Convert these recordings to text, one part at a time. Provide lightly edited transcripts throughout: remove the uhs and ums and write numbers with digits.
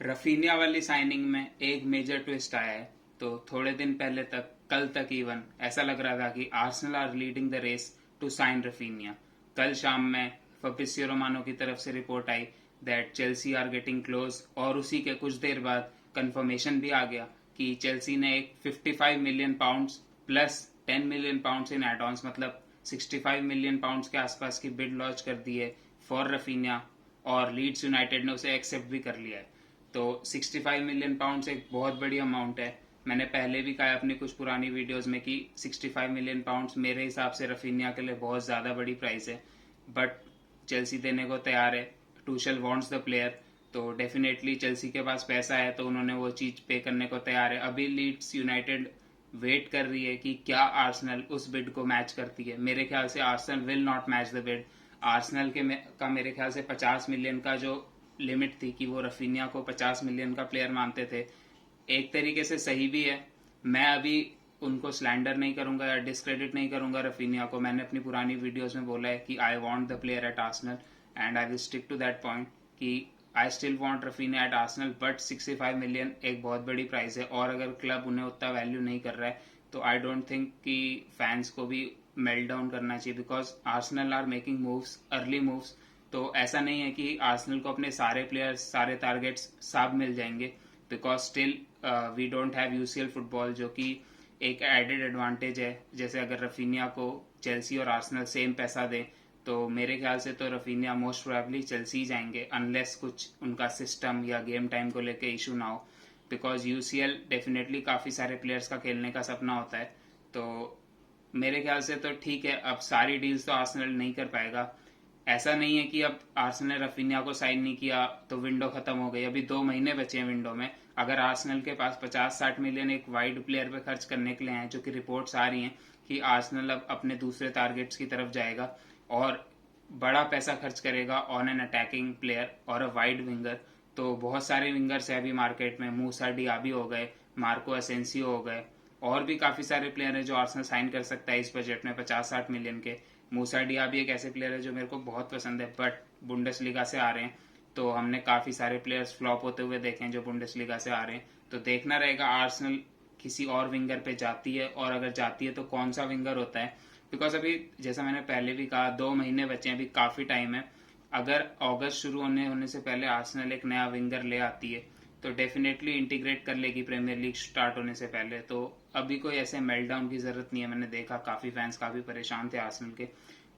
Raphinha वाली signing में एक मेजर ट्विस्ट आया है। तो थोड़े दिन पहले तक, कल तक इवन ऐसा लग रहा था कि Arsenal are leading the race to sign Raphinha. कल शाम में फब्रिसियो रोमानो की तरफ से रिपोर्ट आई that Chelsea are getting close, और उसी के कुछ देर बाद कंफर्मेशन भी आ गया कि चेल्सी ने एक 55 million pounds plus 10 million pounds in add ons, मतलब 65 मिलियन पाउंड्स के आसपास की बिड लॉन्च कर दी है फॉर रफीनिया, और लीड्स यूनाइटेड ने उसे एक्सेप्ट भी कर लिया है। तो 65 मिलियन पाउंड्स एक बहुत बड़ी अमाउंट है। मैंने पहले भी कहा अपनी कुछ पुरानी वीडियोस में कि 65 मिलियन पाउंड्स मेरे हिसाब से रफीनिया के लिए बहुत ज़्यादा बड़ी प्राइस है, बट चेल्सी देने को तैयार है। टूशल वांट्स द प्लेयर, तो डेफिनेटली चेल्सी के पास पैसा है तो उन्होंने वो चीज़ पे करने को तैयार है। अभी लीड्स यूनाइटेड वेट कर रही है कि क्या आर्सेनल उस बिड को मैच करती है। मेरे ख्याल से Arsenal will not match the bid. Arsenal का मेरे ख्याल से 50 मिलियन का जो लिमिट थी कि वो रफीनिया को 50 मिलियन का प्लेयर मानते थे, एक तरीके से सही भी है। मैं अभी उनको स्लैंडर नहीं करूंगा या डिस्क्रेडिट नहीं करूंगा रफीनिया को। मैंने अपनी पुरानी वीडियोस में बोला है कि I want the player at Arsenal and I will stick to that point कि I still want Raphinha at Arsenal, but 65 million एक बहुत बड़ी प्राइस है, और अगर क्लब उन्हें उतना वैल्यू नहीं कर रहा है तो आई डोंट थिंक कि फैंस को भी मेल्ट डाउन करना चाहिए, because Arsenal are making moves, early moves. तो ऐसा नहीं है कि आर्सेनल को अपने सारे प्लेयर्स, सारे टारगेट्स सब मिल जाएंगे, because still we don't have UCL football, जो कि एक एडेड एडवांटेज है। जैसे अगर रफीनिया को चेल्सी और आर्सेनल सेम पैसा दे तो मेरे ख्याल से तो रफीनिया मोस्ट प्रोबेबली चेल्सी जाएंगे, अनलेस कुछ उनका सिस्टम या गेम टाइम को लेके इशू ना हो, बिकॉज यूसीएल डेफिनेटली काफ़ी सारे प्लेयर्स का खेलने का सपना होता है। तो मेरे ख्याल से तो ठीक है, अब सारी डील्स तो आर्सेनल नहीं कर पाएगा। ऐसा नहीं है कि अब आर्सेनल ने रफीनिया को साइन नहीं किया तो विंडो खत्म हो गई। अभी 2 महीने बचे हैं विंडो में। अगर आर्सेनल के पास 50-60 मिलियन एक वाइड प्लेयर पे खर्च करने के लिए हैं, जो कि रिपोर्ट्स आ रही हैं कि आर्सेनल अब अपने दूसरे टारगेट्स की तरफ जाएगा और बड़ा पैसा खर्च करेगा ऑन एन अटैकिंग प्लेयर और अ वाइड विंगर, तो बहुत सारे विंगर्स है अभी मार्केट में। मूसा डियाबी हो गए, मार्को असेंसियो हो गए, और भी काफ़ी सारे प्लेयर हैं जो आर्सेनल साइन कर सकता है इस बजट में 50-60 मिलियन के। मूसा डियाबी एक ऐसे प्लेयर है जो मेरे को बहुत पसंद है, बट बुंडेसलीगा से आ रहे हैं, तो हमने काफ़ी सारे प्लेयर्स फ्लॉप होते हुए देखे हैं जो बुंडेसलीगा से आ रहे हैं। तो देखना रहेगा आर्सेनल किसी और विंगर पे जाती है, और अगर जाती है तो कौन सा विंगर होता है, बिकॉज अभी जैसा मैंने पहले भी कहा 2 महीने बचे हैं, अभी काफ़ी टाइम है। अगर अगस्त शुरू होने से पहले आर्सेनल एक नया विंगर ले आती है तो डेफिनेटली इंटीग्रेट कर लेगी प्रीमियर लीग स्टार्ट होने से पहले। तो अभी कोई ऐसे मेल्टडाउन की जरूरत नहीं है। मैंने देखा काफ़ी फैंस काफ़ी परेशान थे आर्सेनल के।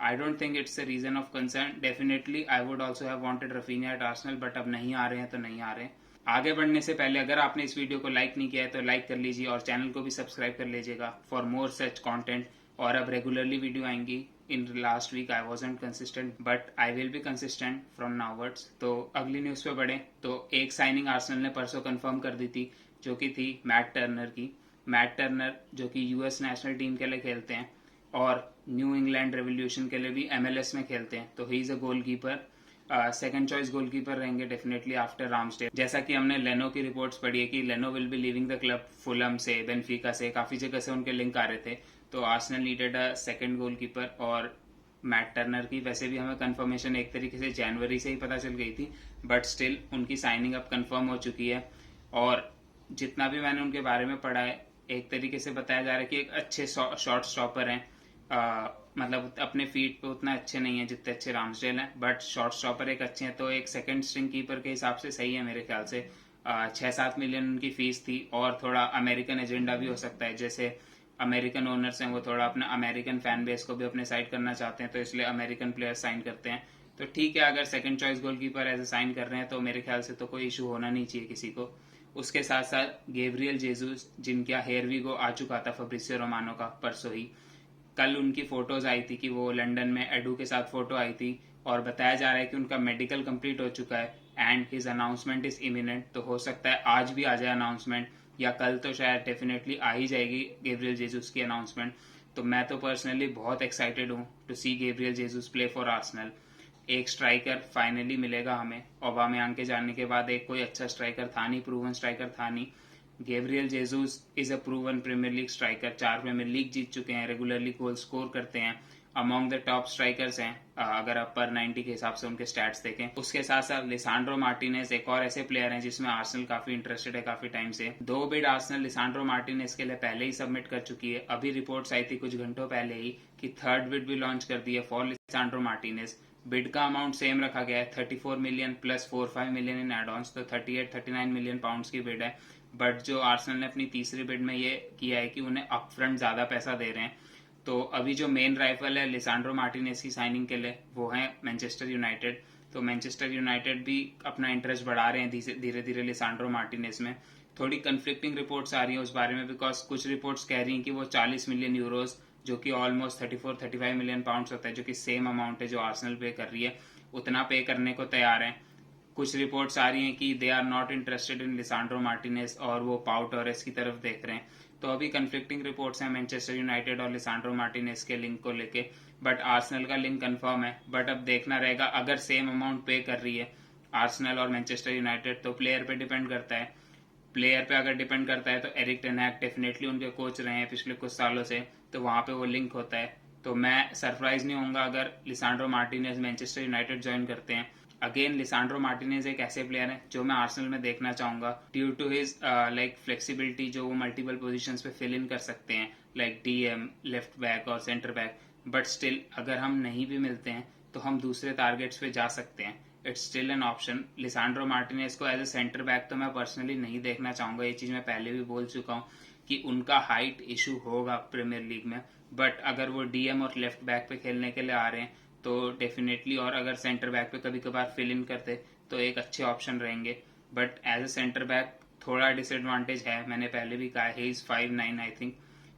I don't think it's a reason of concern. Definitely I would also have wanted Raphinha at Arsenal, but अब नहीं आ रहे हैं तो नहीं आ रहे हैं। आगे बढ़ने से पहले अगर आपने इस वीडियो को लाइक नहीं किया है तो लाइक कर लीजिए, और चैनल को भी सब्सक्राइब कर लीजिएगा फॉर मोर सच कंटेंट। और अब रेगुलरली वीडियो आएंगी। In last week I wasn't consistent, but I will be consistent from now onwards. तो अगली न्यूज़ पे बढ़े तो एक साइनिंग आर्सेनल ने परसों कंफर्म कर दी थी, जो कि थी मैट टर्नर की। मैट टर्नर जो कि यूएस नेशनल टीम के लिए खेलते हैं और न्यू इंग्लैंड रेवोल्यूशन के लिए भी एमएलएस में खेलते हैं। तो he is a goalkeeper, second choice goalkeeper रहेंगे डेफिनेटली आफ्टर रामस्डेल। जैसा कि हमने लेनो की रिपोर्ट्स पढ़ी है कि लेनो will be leaving the club, Fulham से, बेनफिका से, काफ़ी जगह से उनके लिंक आ रहे थे। तो Arsenal needed a second goalkeeper, और मैट टर्नर की वैसे भी हमें कंफर्मेशन एक तरीके से जनवरी से ही पता चल गई थी, बट स्टिल उनकी साइनिंग अब कंफर्म हो चुकी है। और जितना भी मैंने उनके बारे में पढ़ा है, एक तरीके से बताया जा रहा है कि एक अच्छे शॉर्ट स्टॉपर हैं। मतलब अपने फीट पे उतना अच्छे नहीं है जितने अच्छे रामसडेल हैं, बट शॉर्ट स्टॉपर एक अच्छे हैं। तो एक सेकंड स्ट्रिंग कीपर के हिसाब से सही है मेरे ख्याल से। 6-7 मिलियन उनकी फीस थी, और थोड़ा अमेरिकन एजेंडा भी हो सकता है। जैसे अमेरिकन ओनर्स हैं, वो थोड़ा अपना अमेरिकन फैन बेस को भी अपने साइड करना चाहते हैं, तो इसलिए अमेरिकन प्लेयर साइन करते हैं। तो ठीक है, अगर सेकंड चॉइस गोलकीपर ऐसे साइन कर रहे हैं तो मेरे ख्याल से तो कोई इशू होना नहीं चाहिए किसी को। उसके साथ साथ गेब्रियल जेसूस, जिनका हेयर वीगो आ चुका था फब्रिसियो रोमानो का परसों ही, कल उनकी फोटोज आई थी कि वो लंदन में एडू के साथ फोटो आई थी, और बताया जा रहा है कि उनका मेडिकल कंप्लीट हो चुका है and his announcement is imminent. तो हो सकता है आज भी आ जाए अनाउंसमेंट, या कल तो शायद डेफिनेटली आ ही जाएगी गेब्रियल जेसूस की अनाउंसमेंट। तो मैं तो पर्सनली बहुत एक्साइटेड हूँ to see Gabriel Jesus play for Arsenal. एक स्ट्राइकर फाइनली मिलेगा हमें। ओबामेयांग के जाने के बाद एक कोई अच्छा स्ट्राइकर था नहीं, प्रूवन स्ट्राइकर था नहीं। Gabriel Jesus is a proven Premier League striker, 4 Premier League जीत चुके हैं, रेगुलरली गोल स्कोर करते हैं, अमॉन्ग द टॉप स्ट्राइकर्स हैं अगर आप पर 90 के हिसाब से उनके स्टैट्स देखें। उसके साथ साथ लिसांड्रो मार्टिनेज एक और ऐसे प्लेयर हैं जिसमें आर्सेनल काफी इंटरेस्टेड है काफी टाइम से। 2 बिड आर्सेनल लिसांड्रो मार्टिनेज के लिए पहले ही सबमिट कर चुकी है। अभी रिपोर्ट्स आई थी कुछ घंटों पहले ही कि थर्ड बिड भी लॉन्च कर दी है फॉर लिसांड्रो मार्टिनेज। बिड का अमाउंट सेम रखा गया है 34 million plus 4-5 million in add ons, तो 38-39 मिलियन पाउंड्स की बिड है। बट जो आर्सेनल ने अपनी तीसरी बिड में ये किया है कि उन्हें अपफ्रंट ज्यादा पैसा दे रहे हैं। तो अभी जो मेन राइवल है लिसांड्रो मार्टिनेज की साइनिंग के लिए वो है मैनचेस्टर यूनाइटेड। तो मैनचेस्टर यूनाइटेड भी अपना इंटरेस्ट बढ़ा रहे हैं धीरे धीरे लिसांड्रो मार्टिनेज में। थोड़ी कंफ्लिक्टिंग रिपोर्ट्स आ रही हैं उस बारे में, बिकॉज कुछ रिपोर्ट्स कह रही हैं कि वो 40 मिलियन यूरोज जो कि ऑलमोस्ट 34-35 मिलियन पाउंड्स होता है, जो कि सेम अमाउंट है जो आर्सेनल पे कर रही है, उतना पे करने को तैयार है। कुछ रिपोर्ट्स आ रही हैं कि they are not interested in Lisandro Martinez और वो पाउ टोरेस की तरफ देख रहे हैं। तो अभी कंफ्लिक्टिंग रिपोर्ट्स हैं मैनचेस्टर यूनाइटेड और लिसांड्रो मार्टिनेज के लिंक को लेके, बट आर्सेनल का लिंक कंफर्म है। बट अब देखना रहेगा अगर सेम अमाउंट पे कर रही है आर्सेनल और मैनचेस्टर यूनाइटेड तो प्लेयर पे डिपेंड करता है। प्लेयर पे अगर डिपेंड करता है तो एरिक टेन हैग डेफिनेटली उनके कोच रहे हैं पिछले कुछ सालों से, तो वहां पे वो लिंक होता है। तो मैं सरप्राइज नहीं होऊंगा अगर Lisandro Martinez Manchester United join करते हैं। अगेन लिसांड्रो मार्टिनेज एक ऐसे प्लेयर है जो मैं आर्सेनल में देखना चाहूंगा due to his like flexibility, जो वो मल्टीपल पोजीशंस पे फिल इन कर सकते हैं लाइक डीएम, लेफ्ट बैक और सेंटर बैक। बट स्टिल अगर हम नहीं भी मिलते हैं तो हम दूसरे टारगेट्स पे जा सकते हैं। It's still an option. Lisandro Martinez को एज ए सेंटर बैक तो मैं पर्सनली नहीं देखना चाहूंगा, ये चीज मैं पहले भी बोल चुका हूँ कि उनका हाइट इशू होगा प्रीमियर लीग में। बट अगर वो डीएम और लेफ्ट बैक पे खेलने के लिए आ रहे हैं तो डेफिनेटली, और अगर सेंटर बैक पे कभी कभार फिल इन करते तो एक अच्छे ऑप्शन रहेंगे। But as a centre back थोड़ा डिसएडवांटेज है, मैंने पहले भी कहा है, इज 5'9" आई थिंक।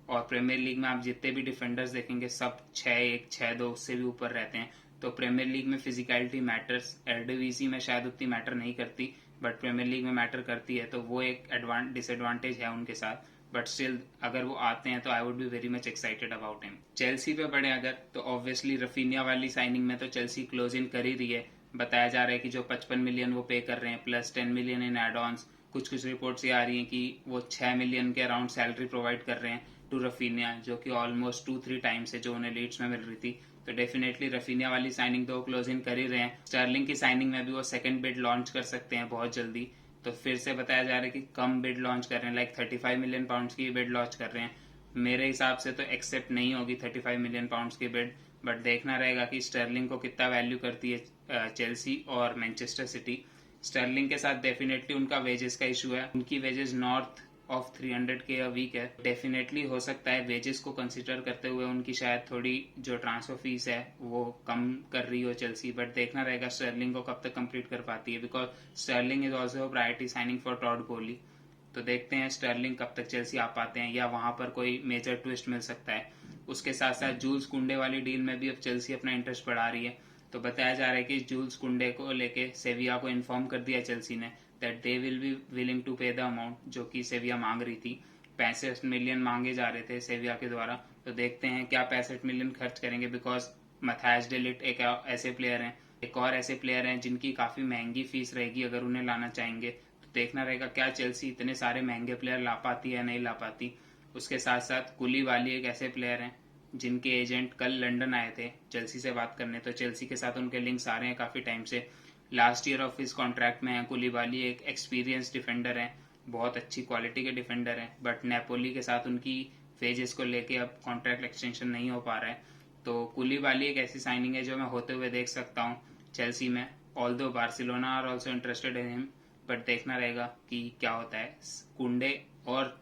और प्रीमियर लीग में आप जितने भी डिफेंडर्स देखेंगे सब 6'1", 6'2" उससे भी ऊपर रहते हैं। तो प्रीमियर लीग में फिजिकलिटी मैटर्स, एलडीवीसी में शायद उतनी मैटर नहीं करती बट प्रीमियर लीग में मैटर करती है। तो वो एक डिसएडवांटेज है उनके साथ। बट स्टिल अगर वो आते हैं तो I would be very much excited about him. Chelsea पे बढ़े अगर, तो ऑब्वियसली रफीनिया वाली साइनिंग में तो चेल्सी क्लोज इन कर ही रही है। बताया जा रहा है कि जो 55 मिलियन वो पे कर रहे हैं plus 10 million in add ons. कुछ रिपोर्ट्स ये आ रही हैं कि वो 6 मिलियन के अराउंड सैलरी प्रोवाइड कर रहे हैं टू रफीनिया, जो कि ऑलमोस्ट 2-3 टाइम्स है जो उन्हें लीड्स में मिल रही थी। तो डेफिनेटली रफीनिया वाली साइनिंग तो क्लोज इन कर ही रहे हैं। स्टर्लिंग की साइनिंग में भी वो सेकंड बिड लॉन्च कर सकते हैं बहुत जल्दी। तो फिर से बताया जा रहा है कि कम बिड लॉन्च कर रहे हैं, लाइक 35 मिलियन पाउंड्स की बिड लॉन्च कर रहे हैं। मेरे हिसाब से तो एक्सेप्ट नहीं होगी 35 मिलियन पाउंड्स की बिड। बट देखना रहेगा कि स्टर्लिंग को कितना वैल्यू करती है चेल्सी और मैनचेस्टर सिटी। स्टर्लिंग के साथ डेफिनेटली उनका वेजेस का इशू है, उनकी wages north of 300K a week है। डेफिनेटली हो सकता है वेजेस को कंसिडर करते हुए उनकी शायद थोड़ी जो ट्रांसफर फीस है वो कम कर रही हो चेल्सी। बट देखना रहेगा स्टर्लिंग को कब तक कंप्लीट कर पाती है, because Sterling is also priority signing for Todd Boehly. तो देखते हैं स्टर्लिंग कब तक चेल्सी आ पाते हैं या वहां पर कोई मेजर ट्विस्ट मिल सकता है। उसके साथ साथ जूल्स कुंडे वाली डील में भी अब चेल्सी अपना इंटरेस्ट बढ़ा रही है। तो बताया जा रहा है कि जूल्स कुंडे को लेके सेविया को इन्फॉर्म कर दिया चेल्सी ने that they will be willing to pay the amount जो कि सेविया मांग रही थी। 65 मिलियन मांगे जा रहे थे सेविया के द्वारा। तो देखते हैं क्या 65 मिलियन खर्च करेंगे, बिकॉज मैथायस डे लिट एक ऐसे प्लेयर हैं, एक और ऐसे प्लेयर हैं जिनकी काफी महंगी फीस रहेगी अगर उन्हें लाना चाहेंगे। तो देखना रहेगा क्या चेल्सी इतने सारे महंगे प्लेयर ला पाती है या नहीं ला पाती। उसके साथ साथ कुली वाली एक ऐसे प्लेयर हैं जिनके एजेंट कल लंदन आए थे चेल्सी से बात करने। तो चेल्सी के साथ उनके लिंक्स आ रहे हैं काफी टाइम से। लास्ट ईयर ऑफ इस कॉन्ट्रैक्ट में है कुलीबाली, एक एक्सपीरियंस डिफेंडर है, बहुत अच्छी क्वालिटी के डिफेंडर है। बट नेपोली के साथ उनकी वेजेस को लेके अब कॉन्ट्रैक्ट एक्सटेंशन नहीं हो पा रहा है। तो कुलीबाली एक ऐसी साइनिंग है जो मैं होते हुए देख सकता हूँ चेल्सी में। Although Barcelona are also interested in him, but देखना रहेगा कि क्या होता है। कुंडे और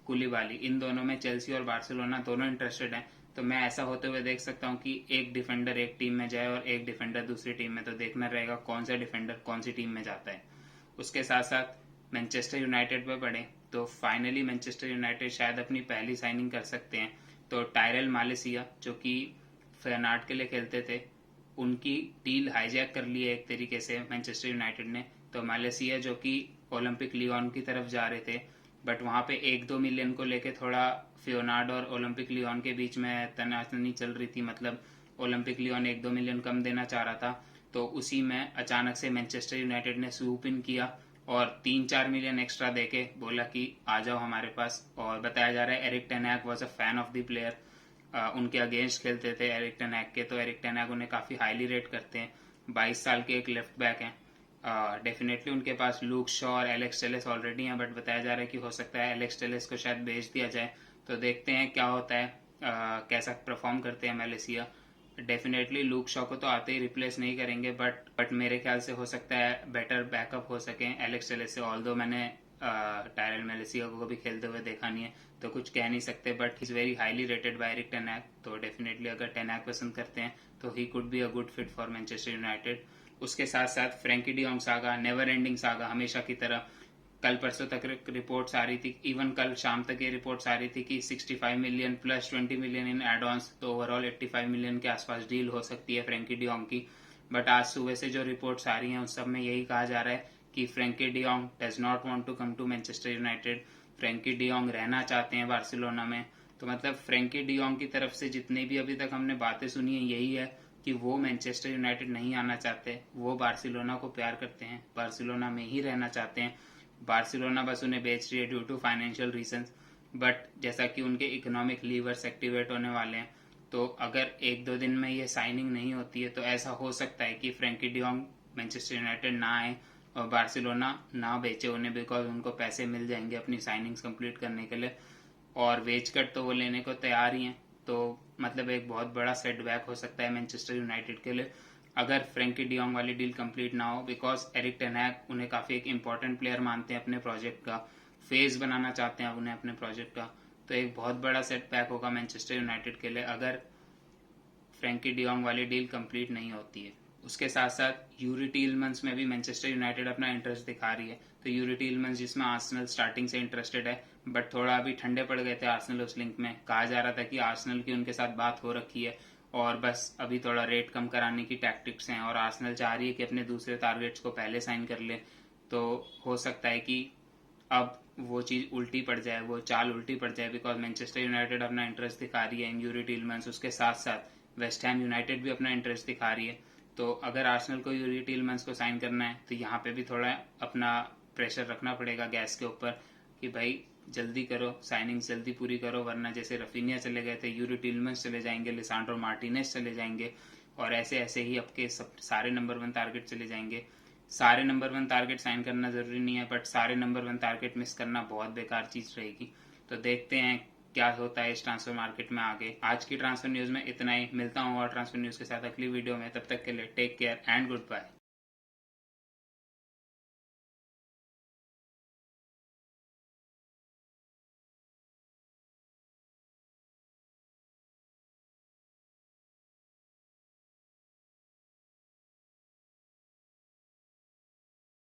कुलीबाली इन दोनों में चेल्सी और बार्सिलोना दोनों इंटरेस्टेड हैं। तो मैं ऐसा होते हुए देख सकता हूँ कि एक डिफेंडर एक टीम में जाए और एक डिफेंडर दूसरी टीम में। तो देखना रहेगा कौन सा डिफेंडर कौन सी टीम में जाता है। उसके साथ साथ मैनचेस्टर यूनाइटेड पे बढ़े तो फाइनली मैनचेस्टर यूनाइटेड शायद अपनी पहली साइनिंग कर सकते हैं। तो टायरल मालेसिया जो कि फेयरनार्ड के लिए खेलते थे, उनकी डील हाईजैक कर ली है एक तरीके से मैनचेस्टर यूनाइटेड ने। तो मालेसिया जो कि ओलंपिक लियोन की तरफ जा रहे थे, बट वहां पे 1-2 मिलियन को लेके थोड़ा फियोनार्ड और ओलंपिक लियोन के बीच में तनातनी चल रही थी। मतलब ओलंपिक लियोन 1-2 मिलियन कम देना चाह रहा था। तो उसी में अचानक से मैनचेस्टर यूनाइटेड ने स्वूप इन किया और 3-4 मिलियन एक्स्ट्रा देके बोला कि आ जाओ हमारे पास। और बताया जा रहा है Erik ten Hag was a fan of the player. उनके अगेंस्ट खेलते थे एरिक टेन हैग के, तो एरिक टेन हैग उन्हें काफ़ी हाईली रेट करते हैं। 22 साल के एक लेफ्ट बैक हैं। डेफिनेटली उनके पास लूक शॉ और एलेक्स टेलेस ऑलरेडी हैं, बट बताया जा रहा है कि हो सकता है एलेक्स टेलेस को शायद बेच दिया जाए। तो देखते हैं क्या होता है, कैसा परफॉर्म करते हैं मलेशिया। डेफिनेटली लूक शॉ को तो आते ही रिप्लेस नहीं करेंगे, बट मेरे ख्याल से हो सकता है बेटर बैकअप हो सके एलेक्स टेलेस से। ऑल्दो मैंने टायरल मलेशिया को कभी खेलते हुए देखा नहीं है, तो कुछ कह नहीं सकते, but he is very highly rated by Erik ten Hag. तो डेफिनेटली अगर टेन हैग पसंद करते हैं तो he could be a good fit for Manchester United. उसके साथ साथ Frenkie de Jong saga, never ending saga हमेशा की तरह। कल परसों तक रिपोर्ट्स आ रही थी, इवन कल शाम तक ये रिपोर्ट्स आ रही थी कि 65 million plus 20 million in add ons, तो ओवरऑल 85 मिलियन के आसपास डील हो सकती है फ्रैंकी डियोंग की। बट आज सुबह से जो रिपोर्ट्स आ रही हैं उस सब में यही कहा जा रहा है कि Frenkie de Jong does not want to come to Manchester United. Frenkie de Jong रहना चाहते हैं बार्सिलोना में। तो मतलब फ्रैंकी डियोंग की तरफ से जितने भी अभी तक हमने बातें सुनी है यही है कि वो मैनचेस्टर यूनाइटेड नहीं आना चाहते, वो बार्सिलोना को प्यार करते हैं, बार्सिलोना में ही रहना चाहते हैं। बार्सिलोना बस उन्हें बेच रही है due to financial reasons, but जैसा कि उनके इकोनॉमिक लीवर्स एक्टिवेट होने वाले हैं, तो अगर एक दो दिन में ये साइनिंग नहीं होती है तो ऐसा हो सकता है कि फ्रैंकी डियोंग मैनचेस्टर यूनाइटेड ना आए और बार्सिलोना ना बेचे उन्हें, बिकॉज उनको पैसे मिल जाएंगे अपनी साइनिंग्स कंप्लीट करने के लिए, और वेज कट तो वो लेने को तैयार ही हैं। तो मतलब एक बहुत बड़ा सेटबैक हो सकता है मैनचेस्टर यूनाइटेड के लिए अगर फ्रैंकी डियोंग वाली डील कंप्लीट ना हो, बिकॉज एरिक टेन हैग उन्हें काफ़ी एक इंपॉर्टेंट प्लेयर मानते हैं अपने प्रोजेक्ट का, फेज बनाना चाहते हैं उन्हें अपने प्रोजेक्ट का। तो एक बहुत बड़ा सेटबैक होगा मैनचेस्टर यूनाइटेड के लिए अगर फ्रैंकी डियोंग वाली डील कंप्लीट नहीं होती है। उसके साथ साथ यूरी टीलमंस में भी मैनचेस्टर यूनाइटेड अपना इंटरेस्ट दिखा रही है। तो यूरी टीलमंस जिसमें आर्सेनल स्टार्टिंग से इंटरेस्टेड है, बट थोड़ा अभी ठंडे पड़ गए थे आर्सेनल उस लिंक में। कहा जा रहा था कि आर्सेनल की उनके साथ बात हो रखी है और बस अभी थोड़ा रेट कम कराने की टैक्टिक्स हैं, और आर्सेनल चाह रही है कि अपने दूसरे टारगेट्स को पहले साइन कर ले। तो हो सकता है कि अब वो चीज़ उल्टी पड़ जाए, वो चाल उल्टी पड़ जाए, बिकॉज मैनचेस्टर यूनाइटेड अपना इंटरेस्ट दिखा रही है इन यूरी टीलमंस। उसके साथ साथ वेस्ट हैम यूनाइटेड भी अपना इंटरेस्ट दिखा रही है। तो अगर आर्सेनल को यूरी टीलमंस को साइन करना है तो यहाँ पे भी थोड़ा अपना प्रेशर रखना पड़ेगा गैस के ऊपर कि भाई जल्दी करो, साइनिंग जल्दी पूरी करो, वरना जैसे रफीनिया चले गए थे, यूरी टीलमंस चले जाएंगे, लिसांड्रो मार्टिनेज चले जाएंगे, और ऐसे ऐसे ही आपके सब सारे नंबर 1 टारगेट चले जाएंगे। सारे नंबर 1 टारगेट साइन करना जरूरी नहीं है, बट सारे नंबर 1 टारगेट मिस करना बहुत बेकार चीज रहेगी। तो देखते हैं क्या होता है इस ट्रांसफर मार्केट में आगे। आज की ट्रांसफर न्यूज में इतना ही, मिलता हूँ और ट्रांसफर न्यूज के साथ अगली वीडियो में। तब तक के लिए take care and good bye.